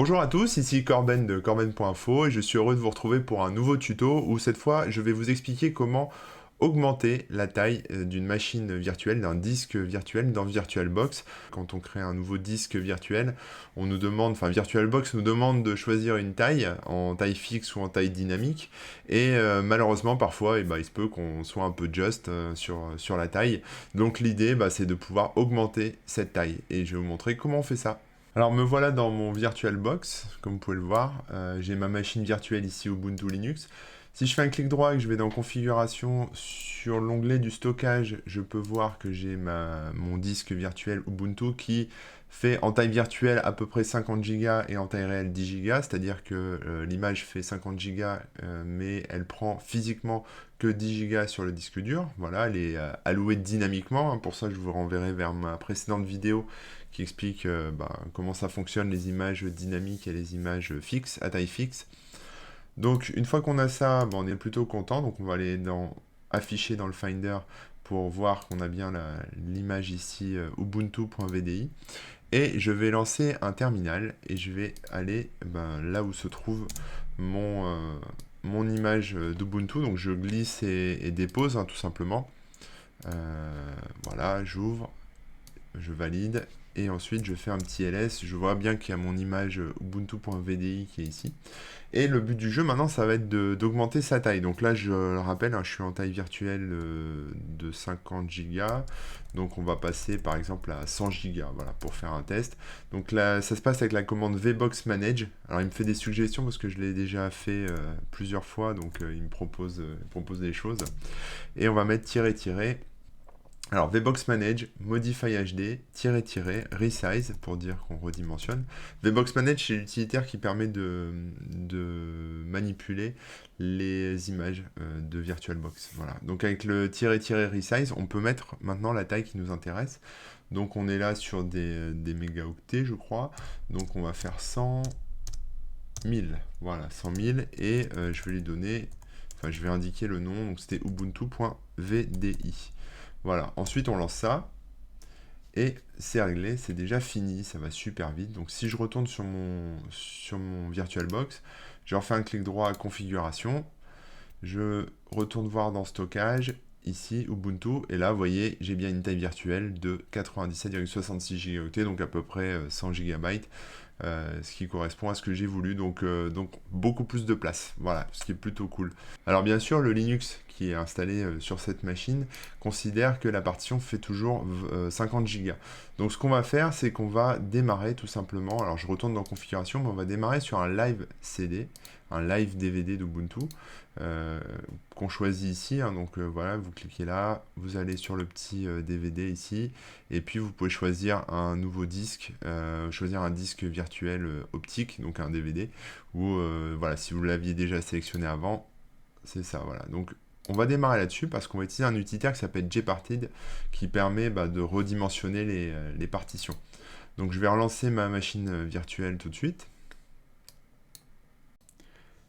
Bonjour à tous, ici Corben de corben.info et je suis heureux de vous retrouver pour un nouveau tuto où cette fois je vais vous expliquer comment augmenter la taille d'une machine virtuelle, d'un disque virtuel dans VirtualBox. Quand on crée un nouveau disque virtuel, on nous demande, enfin VirtualBox nous demande de choisir une taille en taille fixe ou en taille dynamique et malheureusement parfois il se peut qu'on soit un peu juste sur la taille. Donc l'idée c'est de pouvoir augmenter cette taille et je vais vous montrer comment on fait ça. Alors me voilà dans mon VirtualBox, comme vous pouvez le voir. J'ai ma machine virtuelle ici Ubuntu Linux. Si je fais un clic droit et que je vais dans configuration, sur l'onglet du stockage, je peux voir que j'ai mon disque virtuel Ubuntu qui fait en taille virtuelle à peu près 50 Go et en taille réelle 10 Go, c'est-à-dire que l'image fait 50 Go mais elle prend physiquement que 10 Go sur le disque dur. Voilà, elle est allouée dynamiquement, hein. Pour ça je vous renverrai vers ma précédente vidéo qui explique comment ça fonctionne les images dynamiques et les images fixes, à taille fixe. Donc une fois qu'on a ça, on est plutôt content, donc on va aller dans afficher dans le Finder pour voir qu'on a bien l'image ici ubuntu.vdi. Et je vais lancer un terminal et je vais aller là où se trouve mon image d'Ubuntu. Donc je glisse et dépose tout simplement. Voilà, j'ouvre, je valide et ensuite je fais un petit ls. Je vois bien qu'il y a mon image ubuntu.vdi qui est ici. Et le but du jeu maintenant ça va être d'augmenter sa taille. Donc là je le rappelle, je suis en taille virtuelle de 50 Go. Donc on va passer par exemple à 100 Go, voilà, pour faire un test. Donc là ça se passe avec la commande vbox manage. Alors il me fait des suggestions parce que je l'ai déjà fait plusieurs fois, donc il me propose des choses. Et on va mettre tiret. Alors, VBox Manage, Modify HD, resize, pour dire qu'on redimensionne. VBox Manage, c'est l'utilitaire qui permet de manipuler les images de VirtualBox. Voilà. Donc, avec le resize, on peut mettre maintenant la taille qui nous intéresse. Donc, on est là sur des mégaoctets, je crois. Donc, on va faire 100 000. Voilà, 100 000. Et je vais lui donner, je vais indiquer le nom. Donc, c'était ubuntu.vdi. Voilà, ensuite on lance ça, et c'est réglé, c'est déjà fini, ça va super vite. Donc si je retourne sur mon VirtualBox, je refais un clic droit à configuration, je retourne voir dans stockage, ici Ubuntu, et là vous voyez, j'ai bien une taille virtuelle de 97,66 Go, donc à peu près 100 GB, ce qui correspond à ce que j'ai voulu, donc beaucoup plus de place, voilà, ce qui est plutôt cool. Alors bien sûr, le Linux qui est installé sur cette machine considère que la partition fait toujours 50 Go. Donc ce qu'on va faire, c'est qu'on va démarrer tout simplement, alors je retourne dans configuration, mais on va démarrer sur un live CD, un live DVD d'Ubuntu, qu'on choisit ici, donc voilà, vous cliquez là, vous allez sur le petit DVD ici, et puis vous pouvez choisir un nouveau disque, choisir un disque virtuel optique, donc un DVD, ou voilà, si vous l'aviez déjà sélectionné avant, c'est ça, voilà. Donc on va démarrer là-dessus parce qu'on va utiliser un utilitaire qui s'appelle Jparted qui permet de redimensionner les partitions. Donc je vais relancer ma machine virtuelle tout de suite.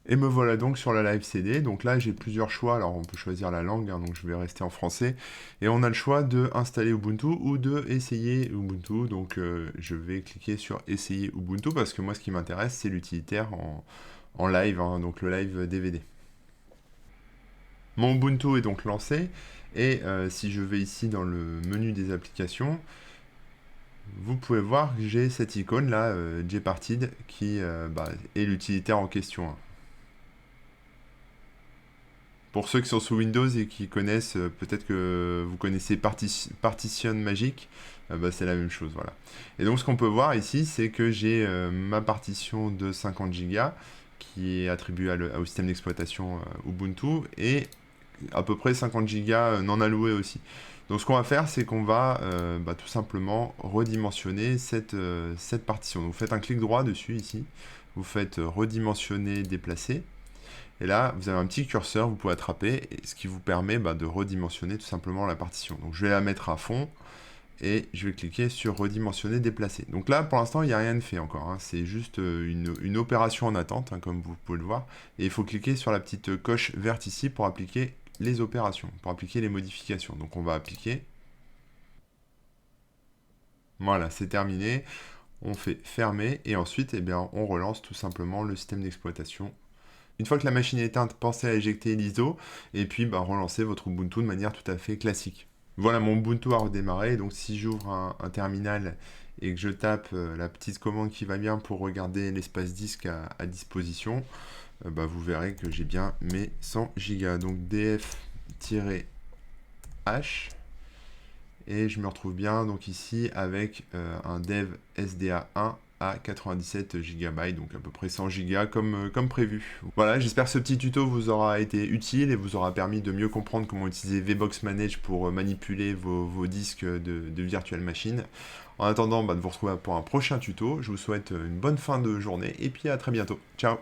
Et me voilà donc sur la live CD. Donc là, j'ai plusieurs choix. Alors, on peut choisir la langue, donc je vais rester en français. Et on a le choix de installer Ubuntu ou de essayer Ubuntu. Donc, je vais cliquer sur essayer Ubuntu parce que moi, ce qui m'intéresse, c'est l'utilitaire en live, donc le live DVD. Mon Ubuntu est donc lancé. Et si je vais ici dans le menu des applications, vous pouvez voir que j'ai cette icône là, Jparted, qui est l'utilitaire en question. Pour ceux qui sont sous Windows et qui connaissent, peut-être que vous connaissez Partition Magic, c'est la même chose, voilà. Et donc ce qu'on peut voir ici, c'est que j'ai ma partition de 50 Go qui est attribuée au système d'exploitation Ubuntu et à peu près 50 Go non alloués aussi. Donc ce qu'on va faire, c'est qu'on va tout simplement redimensionner cette partition. Donc vous faites un clic droit dessus ici, vous faites redimensionner, déplacer. Et là, vous avez un petit curseur, vous pouvez attraper, ce qui vous permet de redimensionner tout simplement la partition. Donc je vais la mettre à fond, et je vais cliquer sur redimensionner, déplacer. Donc là, pour l'instant, il n'y a rien de fait encore. C'est juste une opération en attente, comme vous pouvez le voir. Et il faut cliquer sur la petite coche verte ici pour appliquer les opérations, pour appliquer les modifications. Donc on va appliquer. Voilà, c'est terminé. On fait fermer et ensuite, eh bien, on relance tout simplement le système d'exploitation. Une fois que la machine est éteinte, pensez à éjecter l'ISO et puis relancez votre Ubuntu de manière tout à fait classique. Voilà, mon Ubuntu a redémarré. Donc si j'ouvre un terminal et que je tape la petite commande qui va bien pour regarder l'espace disque à disposition, vous verrez que j'ai bien mes 100 Go. Donc df-h et je me retrouve bien donc ici avec un dev SDA1 à 97 GB, donc à peu près 100 Go comme prévu. Voilà, j'espère que ce petit tuto vous aura été utile et vous aura permis de mieux comprendre comment utiliser VBox Manage pour manipuler vos disques de Virtual Machine. En attendant de vous retrouver pour un prochain tuto, je vous souhaite une bonne fin de journée et puis à très bientôt. Ciao!